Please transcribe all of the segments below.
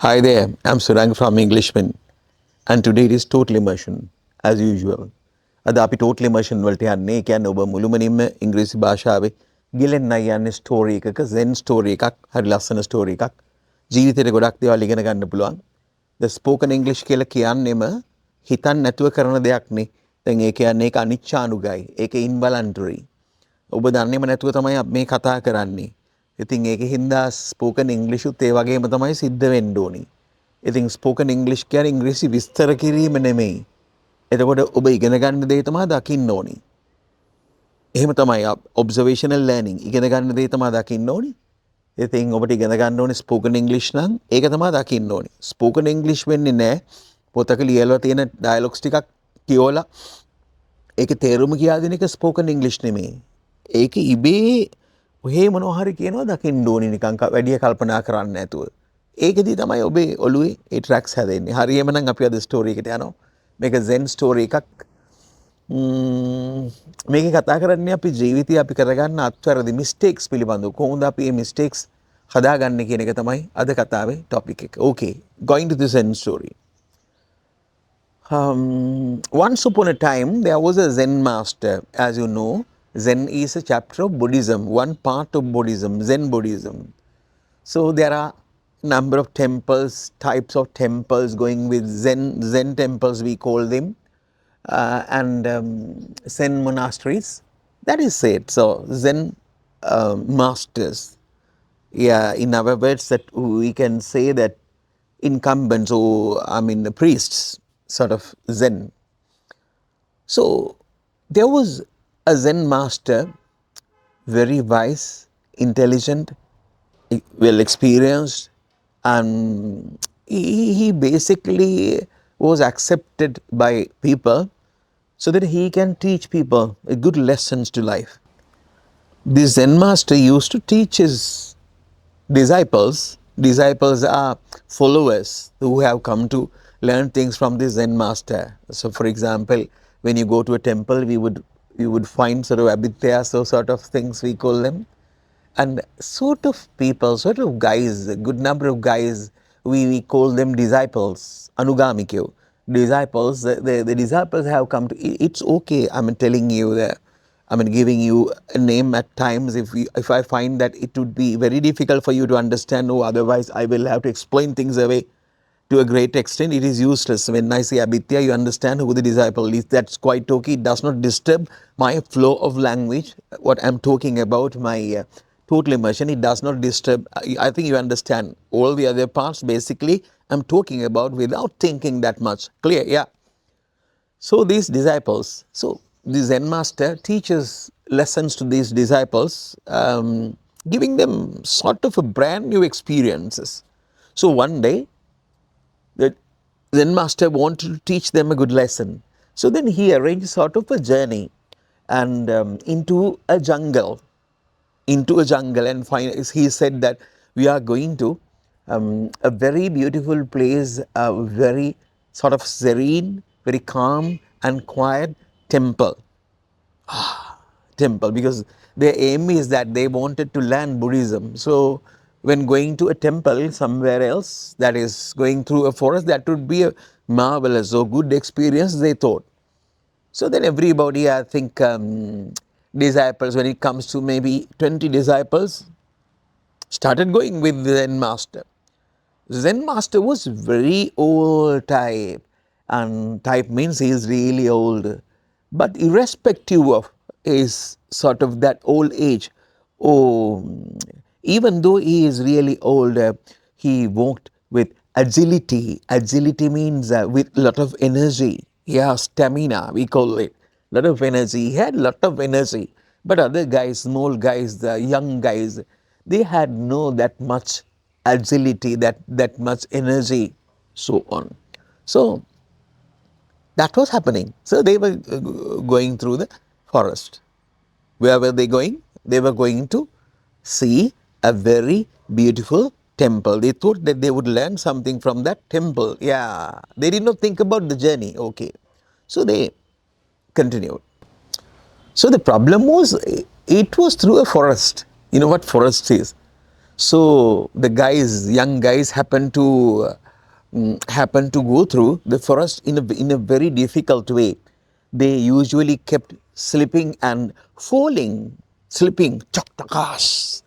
Hi there, I'm Surang from Englishman, and today it is total immersion, as usual. අද අපි total immersion වලට යන්නේ. ඒ කියන්නේ ඔබ මුළුමනින්ම ඉංග්‍රීසි භාෂාවේ ගිලෙන්න යන්නේ ස්ටෝරි එකක, Zen ස්ටෝරි එකක්, හරි ලස්සන ස්ටෝරි එකක්. ජීවිතේට ගොඩක් දේවල් ඉගෙන ගන්න පුළුවන්. The spoken English කියලා කියන්නේම හිතන්න නැතුව කරන දෙයක් නේ. දැන් ඒ කියන්නේ ඒක අනිච්චානුගයි, ඒක involuntary. ඔබ දන්නේම නැතුව තමයි මේ කතා කරන්නේ. ඉතින් ඒක හින්දා ස්පෝකන් ඉංග්ලිෂුත් ඒ වගේම තමයි සිද්ධ වෙන්න ඕනි. ඉතින් ස්පෝකන් ඉංග්ලිෂ් කියන්නේ ඉංග්‍රීසි විස්තර කිරීම නෙමෙයි. එතකොට ඔබ ඉගෙන ගන්න දේ තමයි දකින්න ඕනි. එහෙම තමයි ඔබ්සර්වේෂනල් ලර්නින් ඉගෙන ගන්න දේ තමයි දකින්න ඕනි. ඉතින් ඔබට ඉගෙන ගන්න ඕනේ ස්පෝකන් ඉංග්ලිෂ් නම් ඒක තමයි දකින්න ඕනි. ස්පෝකන් ඉංග්ලිෂ් වෙන්නේ නැහැ පොතක ලියලා තියෙන ඩයලොග්ස් ටිකක් කියවලා ඒකේ තේරුම කියා දෙන එක ස්පෝකන් ඉංග්ලිෂ් නෙමෙයි. ඒක ඉබේ ඔහේ මොනවා හරි කියනවා දකින්න ඕනි නිකන් වැඩි කල්පනා කරන්න නැතුව. ඒකෙදි තමයි ඔබේ ඔළුවේ ඒ ට්‍රැක්ස් හැදෙන්නේ. හරියම නම් අපි අද ස්ටෝරි එකට යනවා. මේක Zen ස්ටෝරි එකක්. මේකේ කතා කරන්නේ අපි ජීවිතේ අපි කරගන්න අත්වැරදි මිස්ටේක්ස් පිළිබඳව. කොහොමද අපි මේ මිස්ටේක්ස් හදාගන්නේ කියන එක තමයි අද කතාවේ ටොපික් එක. Okay, going to the Zen story. Once upon a time, there was a Zen master. As you know, Zen is a chapter of Buddhism, one part of Buddhism, Zen Buddhism. So there are number of temples, types of temples going with Zen temples we call them, and Zen monasteries. That is it. So Zen masters. Yeah, in other words, that we can say that incumbents, or the priests, sort of Zen. So there was a Zen master, very wise, intelligent, well experienced, and he basically was accepted by people so that he can teach people good lessons to life. This Zen master used to teach his disciples. Disciples are followers who have come to learn things from the Zen master. So for example, when you go to a temple, we would find sort of abhityas, so sort of things we call them. And sort of people, sort of guys, a good number of guys, we call them disciples, anugamikyo. Disciples, the disciples have come to, it's okay, telling you that, giving you a name at times if I find that it would be very difficult for you to understand, or otherwise I will have to explain things away to a great extent. It is useless. When I say abhitya, you understand who the disciple is. That's quite okay. It does not disturb my flow of language, what I'm talking about, my total immersion. It does not disturb. I think you understand all the other parts. Basically, I'm talking about without thinking that much. Clear? Yeah. So these disciples, so the Zen master teaches lessons to these disciples, giving them sort of a brand new experiences. So one day, the Zen master wanted to teach them a good lesson. So then he arranged sort of a journey and into a jungle. And he said that we are going to a very beautiful place, a very sort of serene, very calm and quiet temple. Temple, because their aim is that they wanted to learn Buddhism. So when going to a temple somewhere else, that is going through a forest, that would be a marvelous or good experience, they thought. So then everybody, I think, disciples, when it comes to maybe 20 disciples, started going with the Zen master. Zen master was very old type, and type means he is really old. But irrespective of his sort of that old age, even though he is really old, he walked with agility. Agility means with lot of energy. Yeah, stamina, we call it. Lot of energy. He had lot of energy. But other guys, small guys, the young guys, they had no that much agility, that much energy, so on. So that was happening. So they were going through the forest. Where were they going? They were going to see a very beautiful temple. They thought that they would learn something from that temple. Yeah, they did not think about the journey. Okay, so they continued. So the problem was, it was through a forest. You know what forest is? So the guys, young guys, happened to go through the forest in a very difficult way. They usually kept slipping and falling, slipping, chak-takas.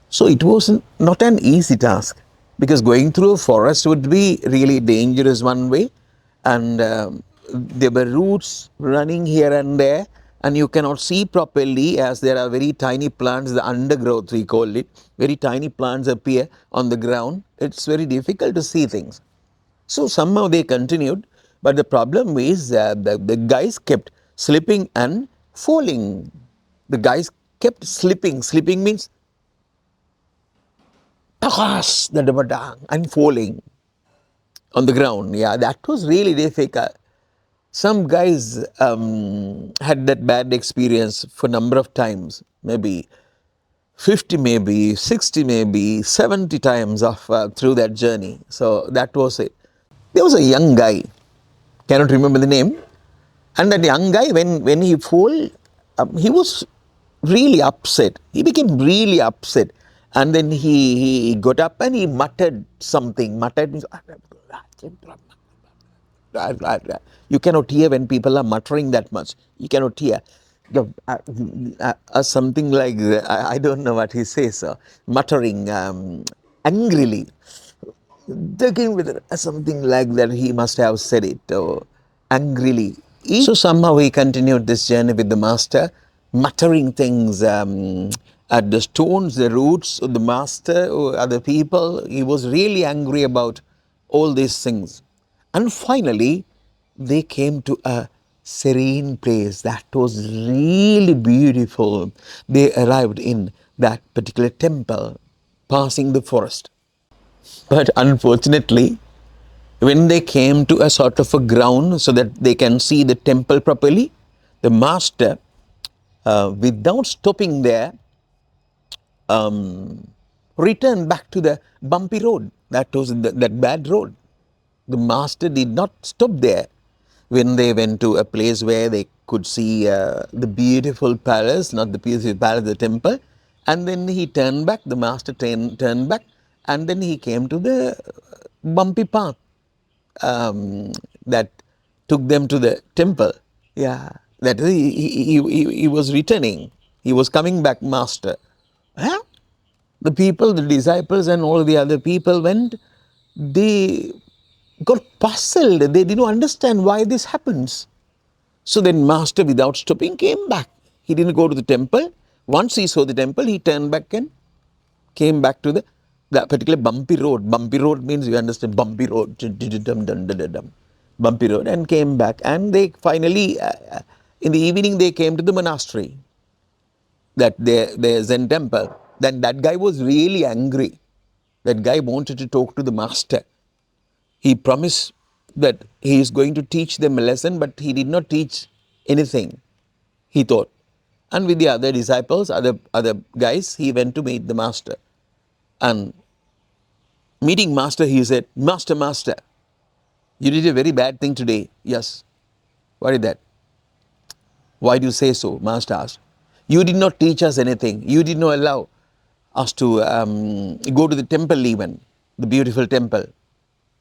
So it was not an easy task, because going through a forest would be really dangerous one way, and there were roots running here and there, and you cannot see properly as there are very tiny plants, the undergrowth we call it, very tiny plants appear on the ground. It's very difficult to see things. So somehow they continued, but the problem is the guys kept slipping and falling. The guys kept slipping. Slipping means takas, and falling on the ground. Yeah, that was really difficult. Some guys had that bad experience for a number of times, maybe 50, maybe 60, maybe 70 times through that journey. So that was it. There was a young guy, cannot remember the name, and that young guy, when he fall, he was really upset. He became really upset, and then he got up and he muttered something. Muttered means you cannot hear when people are muttering that much. You cannot hear. Something like I don't know what he says. Muttering angrily. Taking with it, something like that, he must have said it angrily. So somehow he continued this journey with the master, muttering things at the stones, the roots of the master or other people. He was really angry about all these things. And finally, they came to a serene place that was really beautiful. They arrived in that particular temple, passing the forest. But unfortunately, when they came to a sort of a ground so that they can see the temple properly, the master, without stopping there, returned back to the bumpy road. That was that bad road. The master did not stop there. When they went to a place where they could see the beautiful palace, not the beautiful palace, the temple, and then he turned back, the master turned back, and then he came to the bumpy path that took them to the temple. Yeah, that is, he was returning. He was coming back, master. Huh? The people, the disciples, and all the other people went. They got puzzled. They didn't understand why this happens. So then, master, without stopping, came back. He didn't go to the temple. Once he saw the temple, he turned back and came back to that particular bumpy road. Bumpy road means, you understand, bumpy road. Bumpy road, and came back. And they finally, in the evening, they came to the monastery, that their Zen temple. Then that guy was really angry. That guy wanted to talk to the master. He promised that he is going to teach them a lesson, but he did not teach anything, he thought. And with the other disciples, other guys, he went to meet the master. And meeting master, he said, Master, you did a very bad thing today. Yes. What is that? Why do you say so? Master asked. You did not teach us anything. You did not allow us to go to the temple even, the beautiful temple.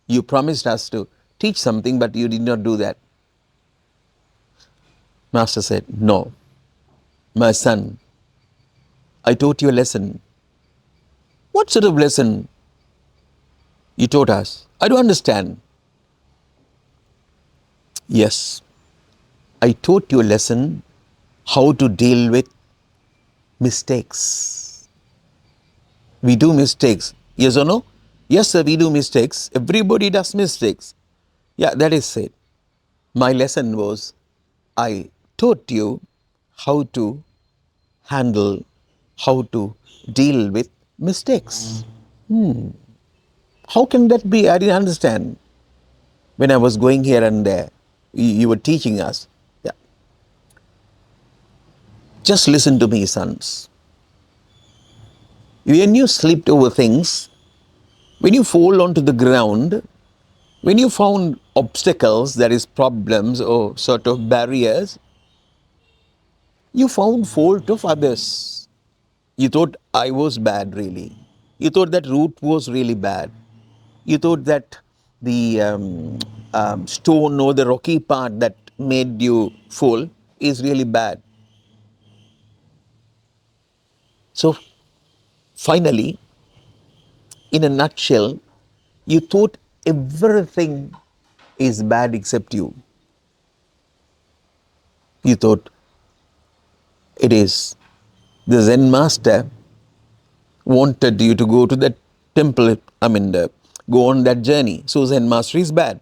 You promised us to teach something, but you did not do that. Master said, no, my son, I taught you a lesson. What sort of lesson you taught us? I don't understand. Yes, I taught you a lesson how to deal with mistakes. We do mistakes. Yes or no? Yes, sir, we do mistakes. Everybody does mistakes. Yeah, that is it. My lesson was, I taught you how to handle, how to deal with mistakes. How can that be? I didn't understand. When I was going here and there, you were teaching us. Yeah. Just listen to me, sons. When you slipped over things, when you fall onto the ground, when you found obstacles, that is problems or sort of barriers, you found fault of others. You thought I was bad, really. You thought that route was really bad. You thought that the stone or the rocky part that made you fall is really bad. So, finally, in a nutshell, you thought everything is bad except you. You thought it is the Zen master wanted you to go to that temple, go on that journey. So Zen master is bad.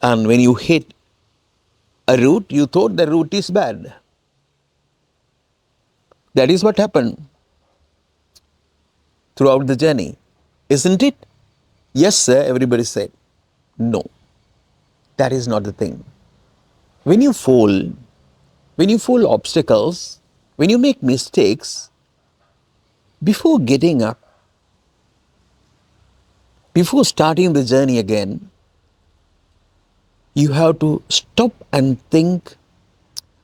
And when you hit a route, you thought the route is bad. That is what happened throughout the journey, isn't it? Yes, sir, everybody said. No, that is not the thing. When you fall obstacles, when you make mistakes, before getting up, before starting the journey again, you have to stop and think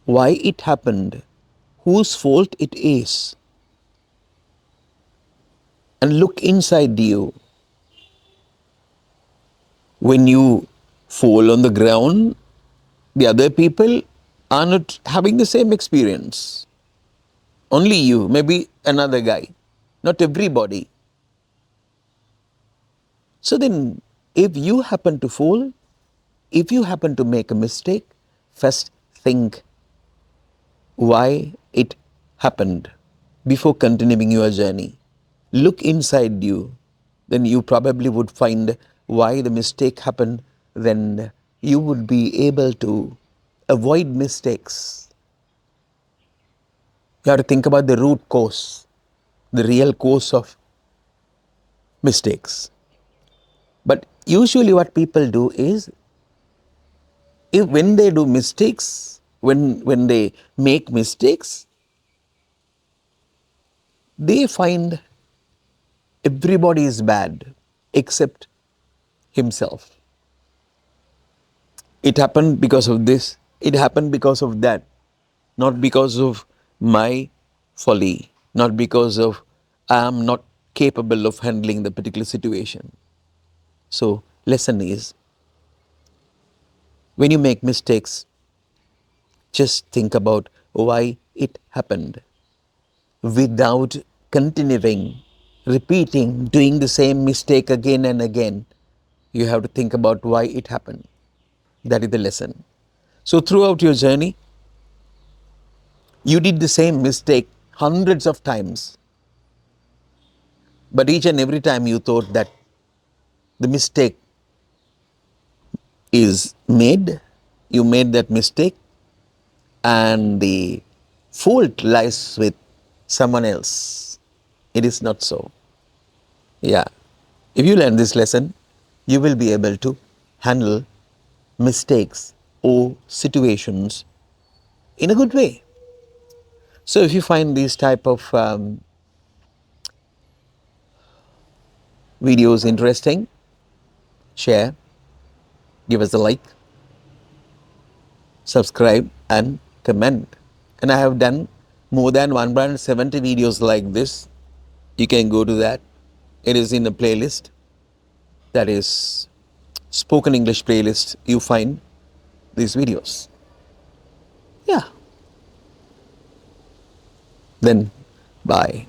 why it happened, whose fault it is, and look inside you. When you fall on the ground, the other people are not having the same experience. Only you, maybe another guy, not everybody. So then, if you happen to fall, if you happen to make a mistake, first think why it happened before continuing your journey. Look inside you, then you probably would find why the mistake happened, then you would be able to avoid mistakes. You have to think about the root cause, the real cause of mistakes. But usually what people do is, when they do mistakes, when they make mistakes, they find everybody is bad except himself. It happened because of this, it happened because of that, not because of my folly, not because of I am not capable of handling the particular situation. So, lesson is, when you make mistakes, just think about why it happened without continuing, repeating, doing the same mistake again and again. You have to think about why it happened. That is the lesson. So, throughout your journey, you did the same mistake hundreds of times, but each and every time you thought that the mistake is made, you made that mistake, and the fault lies with someone else. It is not so. Yeah. If you learn this lesson, you will be able to handle mistakes or situations in a good way. So if you find these type of videos interesting, share, give us a like, subscribe and comment. And I have done more than 170 videos like this. You can go to that. It is in a playlist, that is spoken English playlist. You find these videos. Yeah. Then bye.